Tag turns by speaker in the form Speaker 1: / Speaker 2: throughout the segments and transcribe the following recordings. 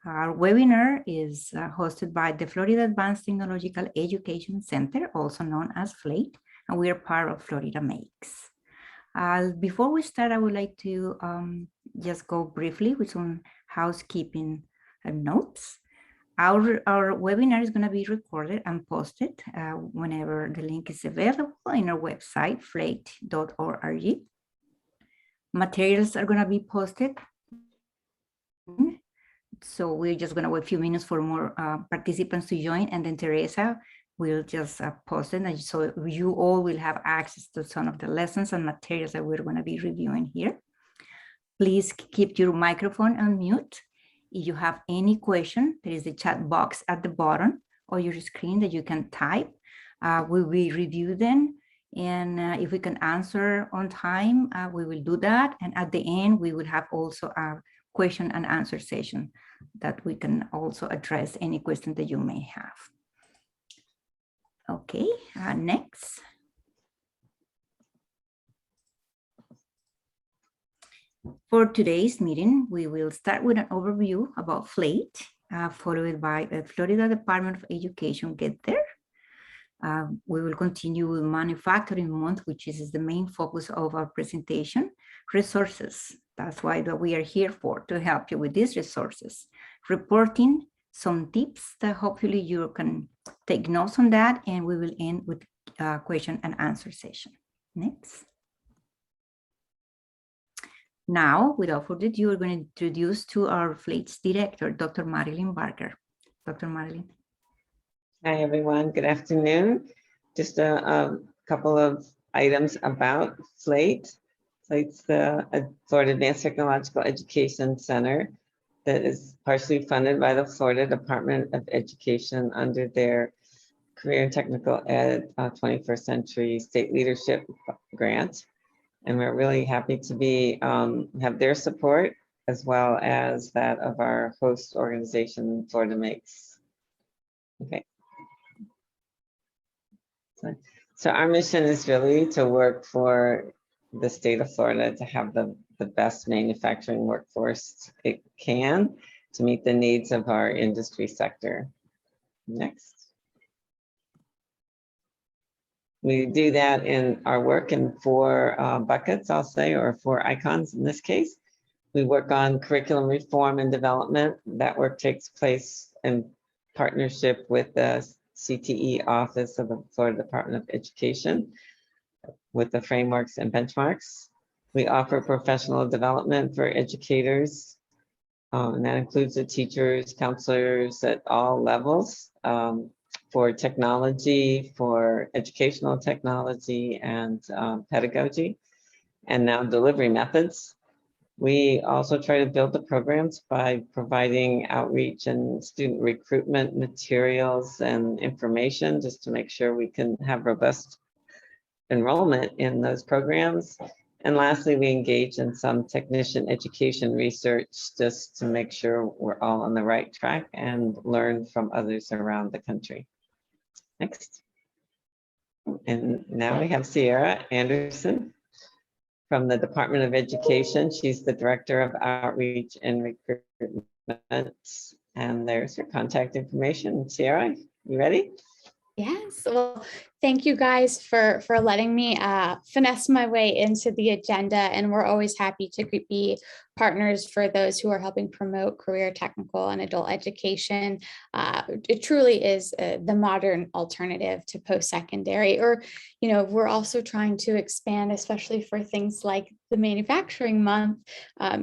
Speaker 1: Our webinar is hosted by the Florida Advanced Technological Education Center, also known as FLATE, and we are part of Florida Makes. Before we start, I would like to just go briefly with some housekeeping notes. Our webinar is going to be recorded and posted whenever the link is available in our website, flate.org. Materials are going to be posted. So we're just going to wait a few minutes for more participants to join, and then Teresa will just post it. And so you all will have access to some of the lessons and materials that we're going to be reviewing here. Please keep your microphone on mute. If you have any question, there is a chat box at the bottom of your screen that you can type. We will review them. And if we can answer on time, we will do that. And at the end, we will have also a question and answer session that we can also address any question that you may have. Okay, next. For today's meeting, we will start with an overview about FLATE, followed by the Florida Department of Education Get There. We will continue with Manufacturing Month, which is the main focus of our presentation. Resources, that's why we are here for, to help you with these resources. Reporting, some tips that hopefully you can take notes on that, and we will end with a question and answer session. Next. Now, without further ado, we're going to introduce to our FLATE's director, Dr. Marilyn Barker. Dr. Marilyn.
Speaker 2: Hi, everyone. Good afternoon. Just a couple of items about FLATE. FLATE's the Florida Advanced Technological Education Center that is partially funded by the Florida Department of Education under their Career and Technical Ed 21st Century State Leadership Grant. And we're really happy to be have their support as well as that of our host organization, Florida Makes. Okay. So our mission is really to work for the state of Florida to have the best manufacturing workforce it can to meet the needs of our industry sector. Next. We do that in our work in 4 buckets, I'll say, or 4 icons in this case. We work on curriculum reform and development. That work takes place in partnership with the CTE office of the Florida Department of Education with the frameworks and benchmarks. We offer professional development for educators, and that includes the teachers, counselors at all levels, for technology, for educational technology and pedagogy, and now delivery methods. We also try to build the programs by providing outreach and student recruitment materials and information just to make sure we can have robust enrollment in those programs. And lastly, we engage in some technician education research just to make sure we're all on the right track and learn from others around the country. Next. And now we have Sierra Anderson from the Department of Education. She's the Director of Outreach and Recruitment. And there's her contact information. Sierra, you ready?
Speaker 3: Yes, well, thank you guys for letting me finesse my way into the agenda, and we're always happy to be partners for those who are helping promote career, technical, and adult education. It truly is the modern alternative to post-secondary, or, you know, we're also trying to expand, especially for things like the Manufacturing Month,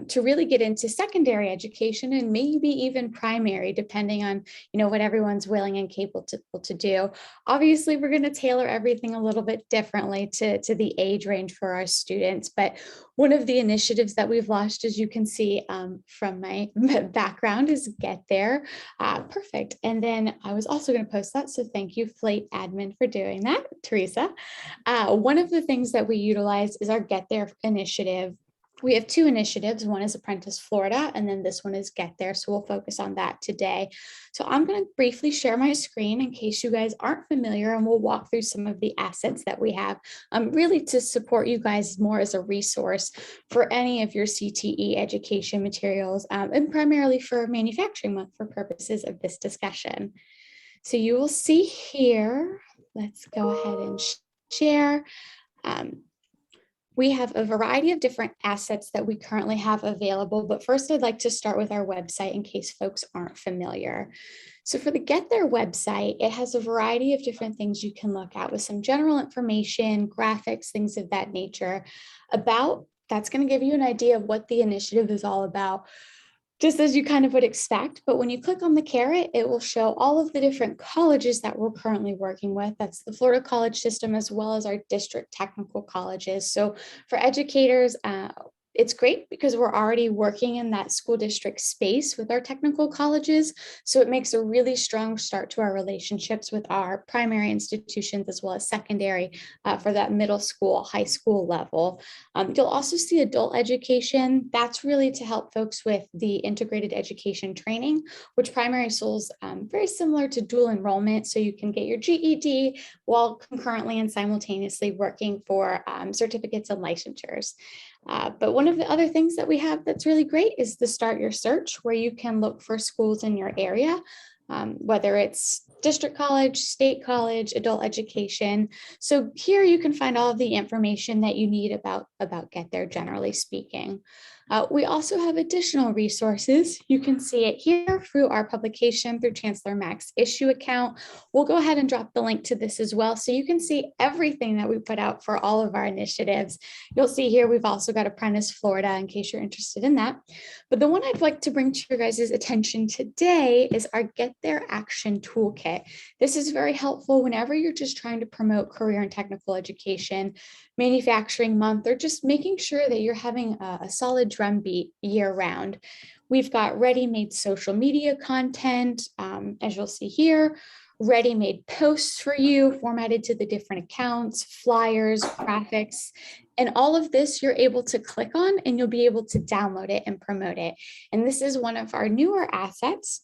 Speaker 3: to really get into secondary education and maybe even primary, depending on, you know, what everyone's willing and capable to do. Obviously, we're going to tailor everything a little bit differently to the age range for our students. But one of the initiatives that we've launched, as you can see from my background, is Get There. Perfect. And then I was also going to post that. So thank you, FLATE admin, for doing that, Teresa. One of the things that we utilize is our Get There initiative. We have two initiatives. One is Apprentice Florida, and then this one is Get There. So we'll focus on that today. So I'm going to briefly share my screen in case you guys aren't familiar, and we'll walk through some of the assets that we have, really to support you guys more as a resource for any of your CTE education materials, and primarily for Manufacturing Month for purposes of this discussion. So you will see here, let's go ahead and share. We have a variety of different assets that we currently have available, but first I'd like to start with our website in case folks aren't familiar. So for the Get There website, it has a variety of different things you can look at with some general information, graphics, things of that nature that's going to give you an idea of what the initiative is all about, just as you kind of would expect. But when you click on the caret, it will show all of the different colleges that we're currently working with. That's the Florida college system, as well as our district technical colleges. So for educators, it's great because we're already working in that school district space with our technical colleges. So it makes a really strong start to our relationships with our primary institutions as well as secondary for that middle school, high school level. You'll also see adult education. That's really to help folks with the integrated education training, which primary schools very similar to dual enrollment. So you can get your GED while concurrently and simultaneously working for certificates and licensures. But one of the other things that we have that's really great is the Start Your Search, where you can look for schools in your area, whether it's district college, state college, adult education. So here you can find all of the information that you need about Get There, generally speaking. We also have additional resources. You can see it here through our publication through Chancellor Mack's issue account. We'll go ahead and drop the link to this as well, so you can see everything that we put out for all of our initiatives. You'll see here we've also got Apprentice Florida in case you're interested in that. But the one I'd like to bring to your guys' attention today is our Get There Action Toolkit. This is very helpful whenever you're just trying to promote career and technical education, Manufacturing Month, or just making sure that you're having a solid drumbeat year round. We've got ready-made social media content, as you'll see here, ready-made posts for you, formatted to the different accounts, flyers, graphics, and all of this you're able to click on and you'll be able to download it and promote it. And this is one of our newer assets.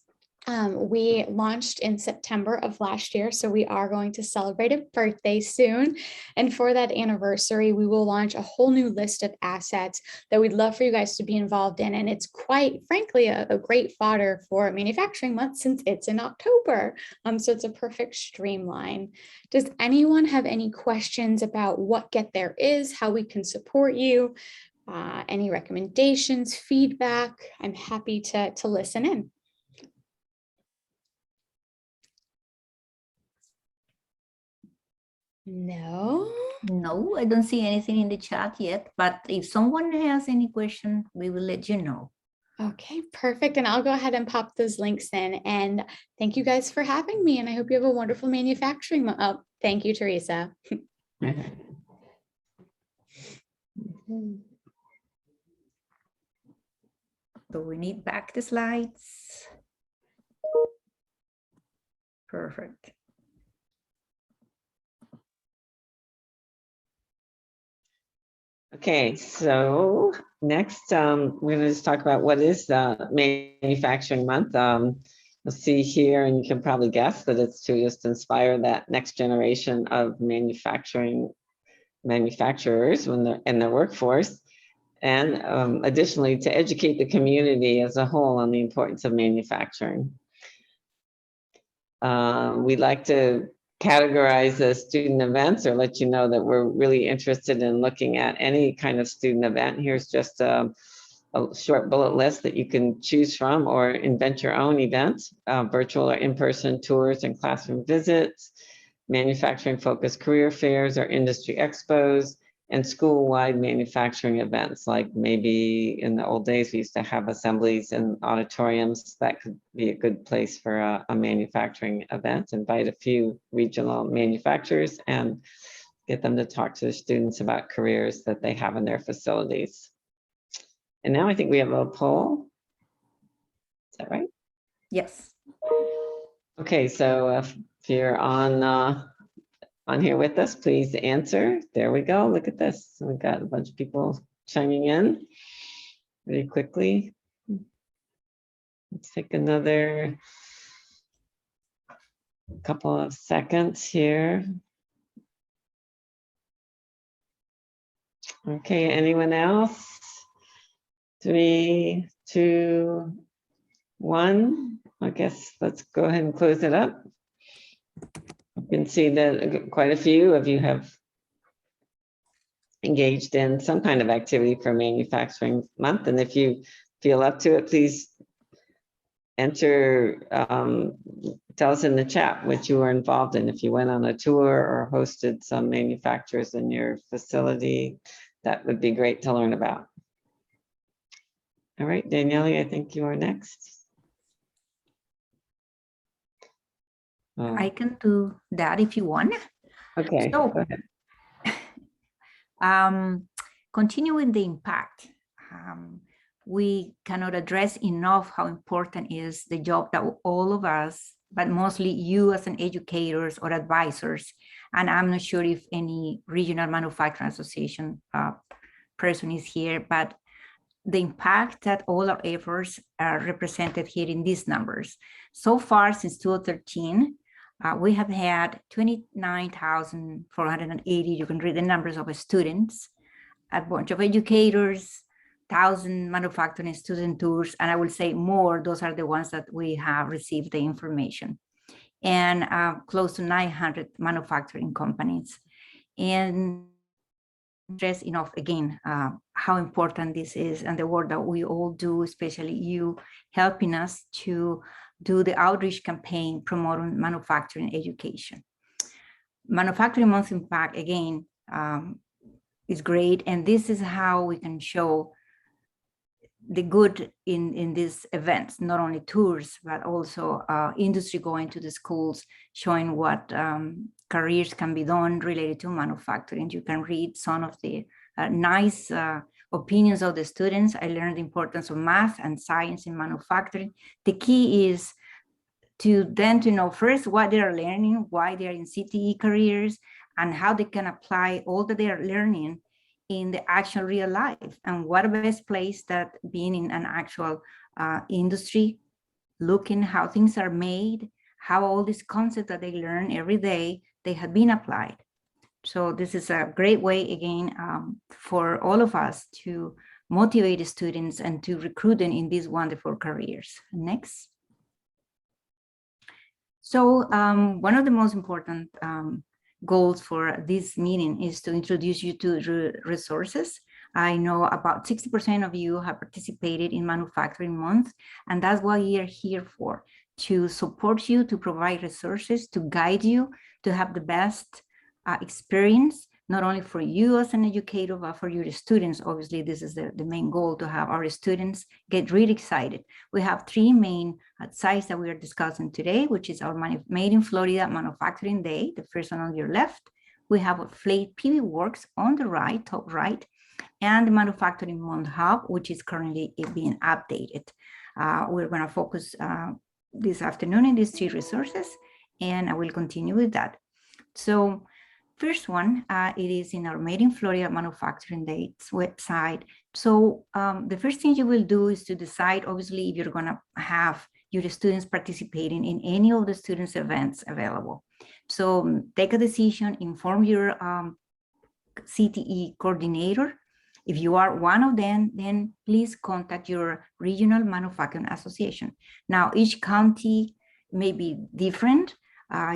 Speaker 3: We launched in September of last year, so we are going to celebrate a birthday soon. And for that anniversary, we will launch a whole new list of assets that we'd love for you guys to be involved in. And it's quite frankly a great fodder for Manufacturing Month since it's in October. So it's a perfect streamline. Does anyone have any questions about what Get There is, how we can support you, any recommendations, feedback? I'm happy to listen in. No.
Speaker 1: No, I don't see anything in the chat yet, but if someone has any question, we will let you know.
Speaker 3: Okay, perfect. And I'll go ahead and pop those links in. And thank you guys for having me. And I hope you have a wonderful manufacturing month. Oh, thank you, Teresa.
Speaker 1: So we need back the slides. Perfect.
Speaker 2: Okay, so next we're going to just talk about what is Manufacturing Month. You'll see here, and you can probably guess that it's to just inspire that next generation of manufacturers when they're in their workforce, and additionally to educate the community as a whole on the importance of manufacturing. We like to categorize the student events or let you know that we're really interested in looking at any kind of student event. Here's just a short bullet list that you can choose from or invent your own events, virtual or in-person tours and classroom visits, manufacturing focused career fairs or industry expos, and school-wide manufacturing events. Like maybe in the old days, we used to have assemblies in auditoriums. That could be a good place for a manufacturing event. Invite a few regional manufacturers and get them to talk to the students about careers that they have in their facilities. And now I think we have a poll. Is that right?
Speaker 1: Yes.
Speaker 2: Okay, so if you're on here with us, please answer. There we go. Look at this. We've got a bunch of people chiming in pretty quickly. Let's take another couple of seconds here. Okay, anyone else? 3, 2, 1. I guess let's go ahead and close it up. You can see that quite a few of you have engaged in some kind of activity for Manufacturing Month. And if you feel up to it, please enter, tell us in the chat what you were involved in. If you went on a tour or hosted some manufacturers in your facility, that would be great to learn about. All right, Danielle, I think you are next.
Speaker 1: I can do that if you want.
Speaker 2: Okay,
Speaker 1: So,
Speaker 2: go ahead.
Speaker 1: Continuing the impact, we cannot address enough how important is the job that all of us, but mostly you as an educators or advisors, and I'm not sure if any regional manufacturing association person is here, but the impact that all our efforts are represented here in these numbers. So far, since 2013, we have had 29,480, you can read the numbers of students, a bunch of educators, 1,000 manufacturing student tours, and I will say more, those are the ones that we have received the information, and close to 900 manufacturing companies. And stress enough again how important this is and the work that we all do, especially you helping us to do the outreach campaign promoting manufacturing education. Manufacturing Month impact again is great, and this is how we can show the good in these events, not only tours, but also industry going to the schools, showing what careers can be done related to manufacturing. You can read some of the nice opinions of the students. I learned the importance of math and science in manufacturing. The key is to then to know first what they are learning, why they are in CTE careers, and how they can apply all that they are learning in the actual real life, and what a best place that being in an actual industry, looking how things are made, how all these concepts that they learn every day, they have been applied. So this is a great way again for all of us to motivate the students and to recruit them in these wonderful careers. Next. So one of the most important goals for this meeting is to introduce you to resources. I know about 60% of you have participated in Manufacturing Month, and that's what we are here for, to support you, to provide resources, to guide you, to have the best experience, not only for you as an educator, but for your students. Obviously, this is the main goal, to have our students get really excited. We have 3 main sites that we are discussing today, which is our Made in Florida Manufacturing Day, the first one on your left. We have a Flate PV Works on the right, top right, and the Manufacturing Month Hub, which is currently being updated. We're going to focus this afternoon in these 3 resources, and I will continue with that. So first one, it is in our Made in Florida Manufacturing Day website. So the first thing you will do is to decide, obviously, if you're going to have your students participating in any of the students' events available. So take a decision, inform your CTE coordinator. If you are one of them, then please contact your regional manufacturing association. Now, each county may be different.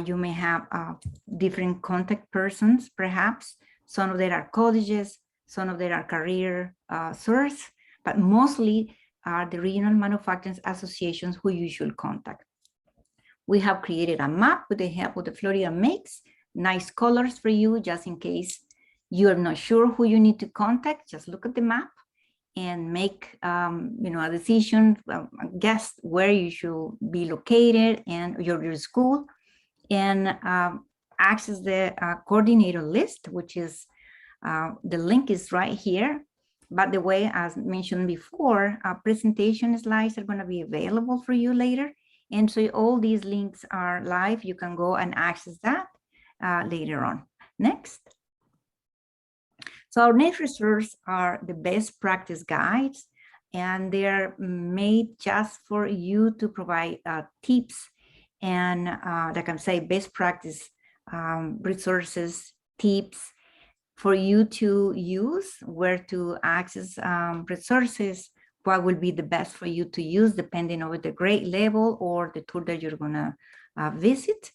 Speaker 1: You may have different contact persons, perhaps. Some of them are colleges, some of them are career source, but mostly are the regional manufacturing associations who you should contact. We have created a map with the help of the Florida Makes, nice colors for you, just in case you're not sure who you need to contact. Just look at the map and make a decision, guess where you should be located and your school, and access the coordinator list, which is the link is right here. By the way, as mentioned before, presentation slides are going to be available for you later, and so all these links are live. You can go and access that later on. Next. So our next resources are the best practice guides, and they're made just for you to provide tips and like I say, best practice resources, tips for you to use, where to access resources, what will be the best for you to use depending on the grade level or the tool that you're gonna visit.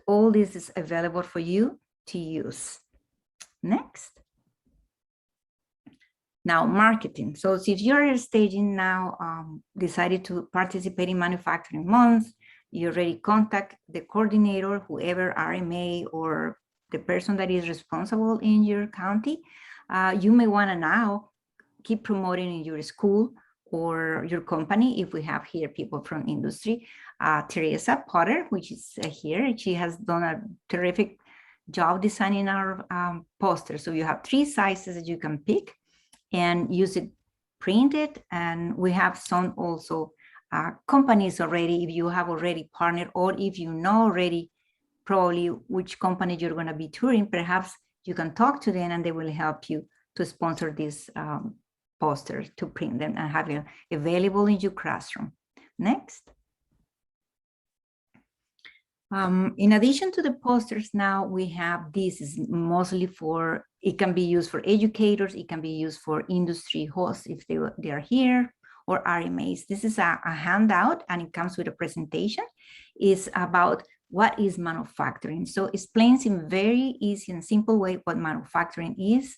Speaker 1: All this is available for you to use. Next. Now, marketing. So if you're staging now, decided to participate in Manufacturing Month, you already contact the coordinator, whoever RMA or the person that is responsible in your county. You may want to now keep promoting in your school or your company. If we have here people from industry, Teresa Potter, which is here, she has done a terrific job designing our poster. So you have 3 sizes that you can pick and use it printed. And we have some also companies already, if you have already partnered, or if you know already probably which company you're going to be touring, perhaps you can talk to them and they will help you to sponsor these posters, to print them and have it available in your classroom. Next. In addition to the posters, now we have, this is mostly for, it can be used for educators, it can be used for industry hosts if they are here, or RMAs. This is a handout and it comes with a presentation. It's about what is manufacturing. So it explains in very easy and simple way what manufacturing is,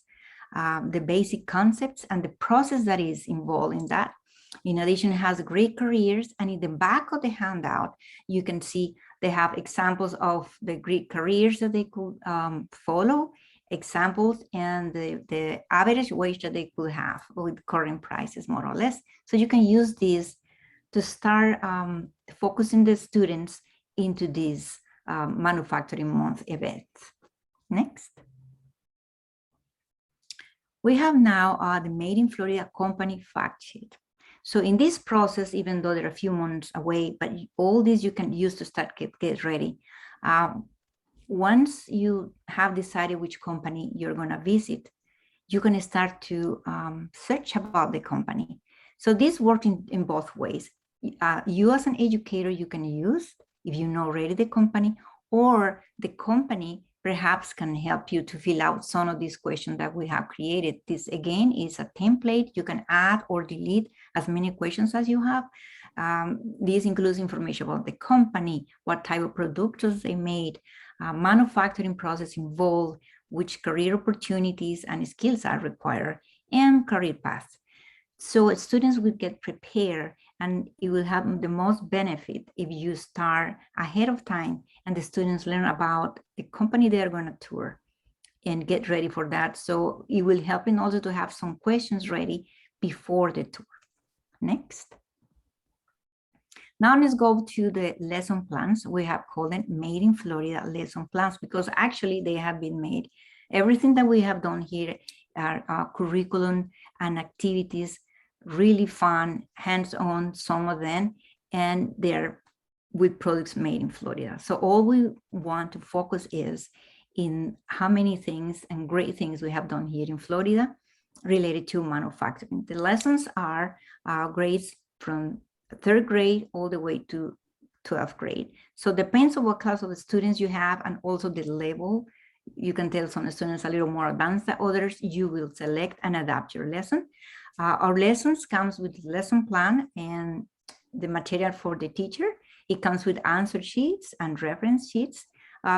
Speaker 1: the basic concepts and the process that is involved in that. In addition, it has great careers, and in the back of the handout, you can see they have examples of the great careers that they could follow, examples, and the average wage that they could have with current prices, more or less. So you can use this to start focusing the students into these Manufacturing Month events. Next. We have now the Made in Florida company fact sheet. So in this process, even though they're a few months away, but all these you can use to start get ready. Once you have decided which company you're going to visit, you're going to start to search about the company. So this works in both ways. You as an educator, you can use, if you know already the company, or the company perhaps can help you to fill out some of these questions that we have created. This again is a template. You can add or delete as many questions as you have. This includes information about the company, what type of products they made, manufacturing process involved, which career opportunities and skills are required, and career paths. So students will get prepared, and it will have the most benefit if you start ahead of time and the students learn about the company they are going to tour and get ready for that. So it will help in also to have some questions ready before the tour. Next. Now let's go to the lesson plans. We have called them Made in Florida lesson plans because actually they have been made. Everything that we have done here are curriculum and activities, really fun, hands-on, some of them, and they're with products made in Florida. So all we want to focus is in how many things and great things we have done here in Florida related to manufacturing. The lessons are grades from 3rd grade all the way to 12th grade. So depends on what class of students you have and also the level. You can tell some students a little more advanced than others. You will select and adapt your lesson. Our lessons comes with lesson plan and the material for the teacher. It comes with answer sheets and reference sheets.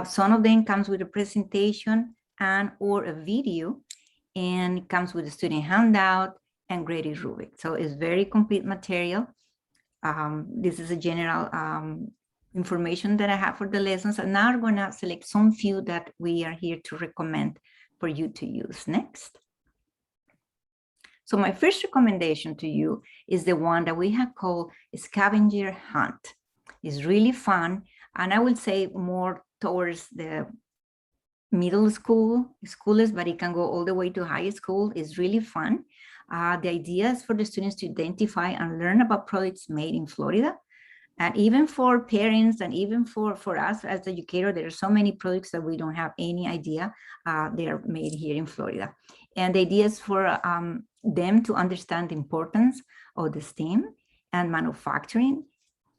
Speaker 1: Some of them comes with a presentation and or a video, and it comes with a student handout and graded rubric. So it's very complete material. This is a general information that I have for the lessons. And now I'm going to select some few that we are here to recommend for you to use. Next. So my first recommendation to you is the one that we have called Scavenger Hunt. It's really fun, and I would say more towards the middle schoolers, but it can go all the way to high school. It's really fun. The idea is for the students to identify and learn about products made in Florida. And even for parents and even for us as educators, there are so many products that we don't have any idea they are made here in Florida. And the idea is for them to understand the importance of the STEM and manufacturing.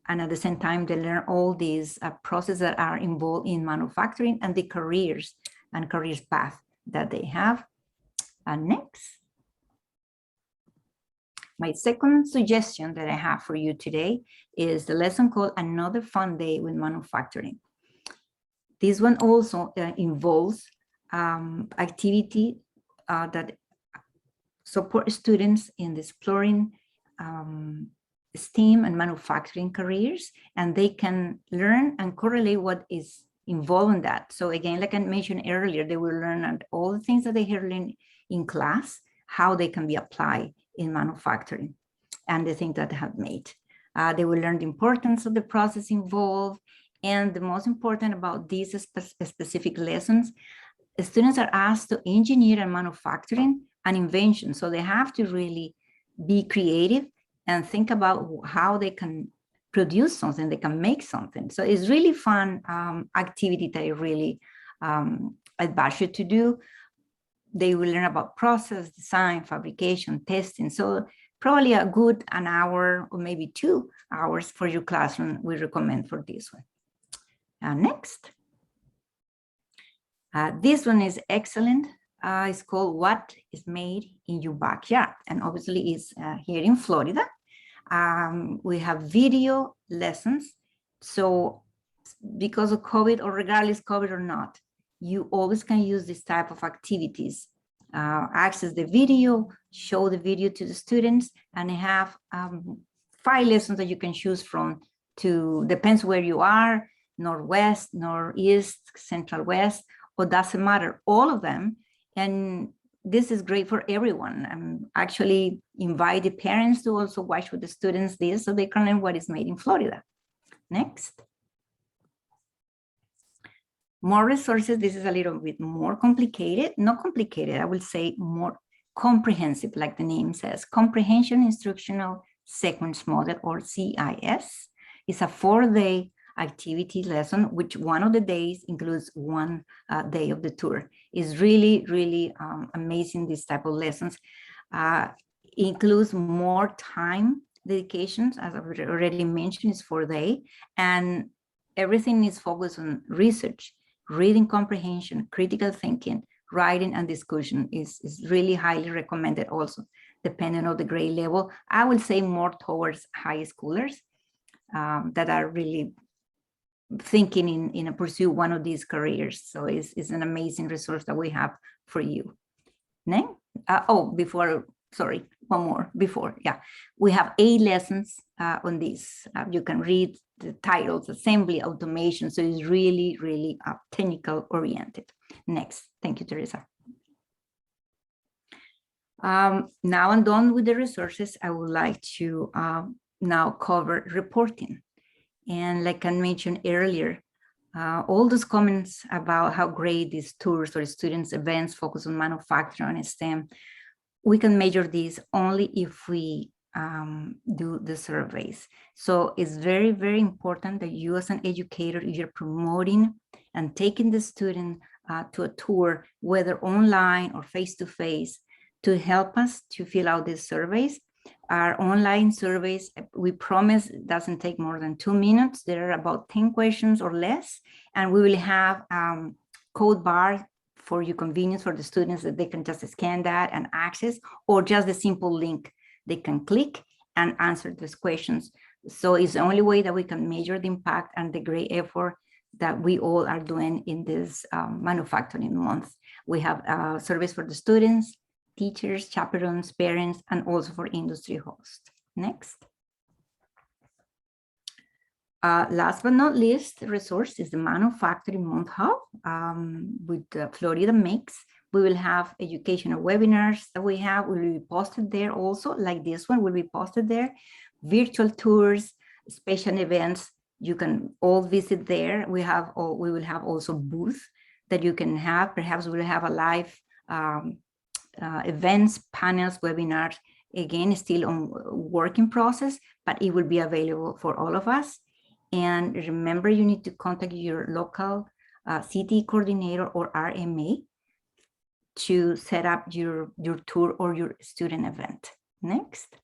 Speaker 1: And at the same time, they learn all these processes that are involved in manufacturing and the careers and careers path that they have. And next. My second suggestion that I have for you today is the lesson called Another Fun Day with Manufacturing. This one also involves activity that support students in exploring STEM and manufacturing careers, and they can learn and correlate what is involved in that. So again, like I mentioned earlier, they will learn all the things that they hear in class, how they can be applied in manufacturing and the things that they have made. They will learn the importance of the process involved. And the most important about these specific lessons, students are asked to engineer and manufacturing an invention. So they have to really be creative and think about how they can produce something, they can make something. So it's really fun activity that I really advise you to do. They will learn about process, design, fabrication, testing. So probably a good an hour or maybe 2 hours for your classroom we recommend for this one. Next. This one is excellent. It's called What is Made in Your Backyard? And obviously it's here in Florida. We have video lessons. So because of COVID or regardless COVID or not, you always can use this type of activities. Access the video, show the video to the students, and have 5 lessons that you can choose from depends where you are, Northwest, Northeast, Central West, or doesn't matter, all of them. And this is great for everyone. Actually invite the parents to also watch with the students this so they can learn what is made in Florida. Next. More resources. This is a little bit more complicated, not complicated, I will say more comprehensive, like the name says, Comprehension Instructional Sequence Model, or CIS. It's a 4-day activity lesson, which one of the days includes 1 day of the tour. Is really, really amazing, this type of lessons. Includes more time dedications, as I've already mentioned, is 4-day, and everything is focused on research, reading comprehension, critical thinking, writing, and discussion is really highly recommended also, depending on the grade level. I would say more towards high schoolers that are really thinking in a pursue one of these careers. So it's an amazing resource that we have for you. Next. Sorry, one more before. Yeah, we have 8 lessons on this. You can read the titles: assembly, automation. So it's really, really technical oriented. Next. Thank you, Teresa. Now I'm done with the resources. I would like to now cover reporting. And like I mentioned earlier, all those comments about how great these tours or students events focus on manufacturing and STEM, we can measure this only if we do the surveys. So it's very, very important that you as an educator, you're promoting and taking the student to a tour, whether online or face-to-face, to help us to fill out these surveys. Our online surveys, we promise, doesn't take more than 2 minutes. There are about 10 questions or less, and we will have code bar for your convenience for the students that they can just scan that and access, or just a simple link they can click and answer those questions. So it's the only way that we can measure the impact and the great effort that we all are doing in this manufacturing month. We have surveys for the students, teachers, chaperones, parents, and also for industry hosts. Next. Last but not least, resource is the Manufacturing Month Hub with Florida Makes. We will have educational webinars that we have will be posted there also, like this one will be posted there. Virtual tours, special events, you can all visit there. We will have also booth that you can have. Perhaps we'll have a live events, panels, webinars, again, still on work in process, but it will be available for all of us. And remember, you need to contact your local CT coordinator or RMA to set up your tour or your student event. Next.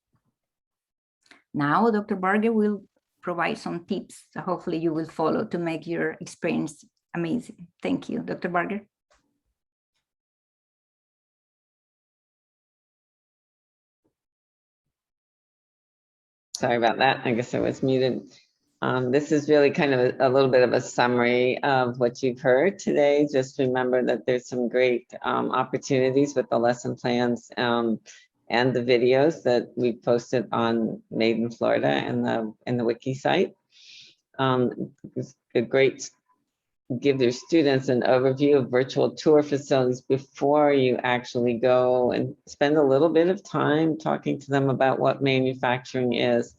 Speaker 1: Now, Dr. Barger will provide some tips that hopefully you will follow to make your experience amazing. Thank you, Dr. Barger.
Speaker 2: Sorry about that. I guess I was muted. This is really kind of a little bit of a summary of what you've heard today. Just remember that there's some great opportunities with the lesson plans and the videos that we posted on Made in Florida in the wiki site. It's a great give their students an overview of virtual tour facilities before you actually go, and spend a little bit of time talking to them about what manufacturing is.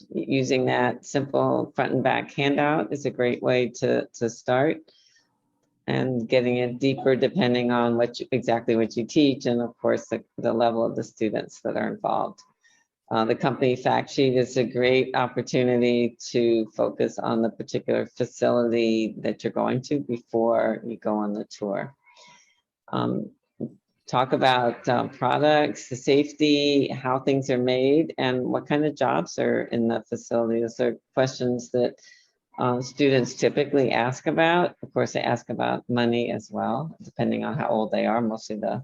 Speaker 2: Using that simple front and back handout is a great way to start, and getting it deeper depending on exactly what you teach, and of course the level of the students that are involved. The company fact sheet is a great opportunity to focus on the particular facility that you're going to before you go on the tour. Talk about products, the safety, how things are made, and what kind of jobs are in the facility. Those are questions that students typically ask about. Of course, they ask about money as well, depending on how old they are. Mostly the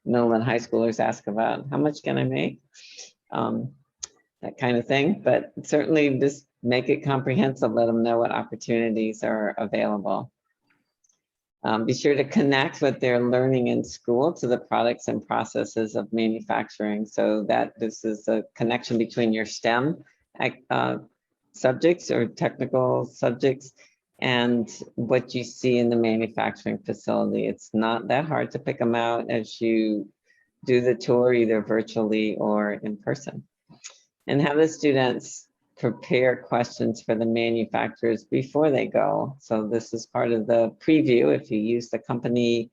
Speaker 2: middle and high schoolers ask about how much can I make? That kind of thing, but certainly just make it comprehensive, let them know what opportunities are available. Be sure to connect what they're learning in school to the products and processes of manufacturing, so that this is a connection between your STEM subjects or technical subjects and what you see in the manufacturing facility. It's not that hard to pick them out as you do the tour, either virtually or in person. And have the students prepare questions for the manufacturers before they go. So this is part of the preview. If you use the company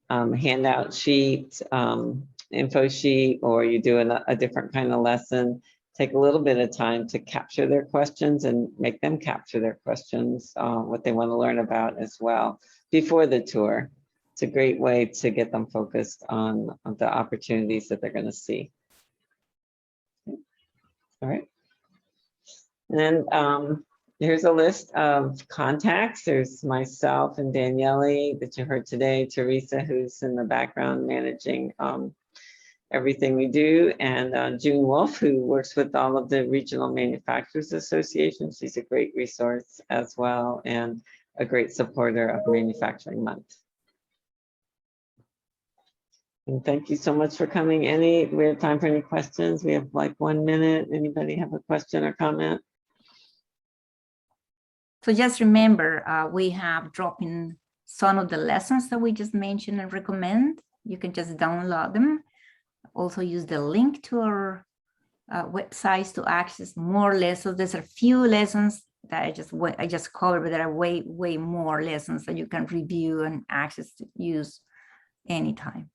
Speaker 2: handout sheet, info sheet, or you do a different kind of lesson, take a little bit of time to capture their questions and make them capture their questions, what they want to learn about as well before the tour. It's a great way to get them focused on the opportunities that they're going to see. All right. And then here's a list of contacts. There's myself and Daniele that you heard today, Teresa, who's in the background managing everything we do, and June Wolf, who works with all of the regional manufacturers associations. She's a great resource as well, and a great supporter of Manufacturing Month. And thank you so much for coming. We have time for any questions? We have like 1 minute. Anybody have a question or comment?
Speaker 1: So just remember, we have dropped in some of the lessons that we just mentioned and recommend. You can just download them. Also use the link to our websites to access more lessons. There's a few lessons that I just covered, but there are way more lessons that you can review and access to use anytime.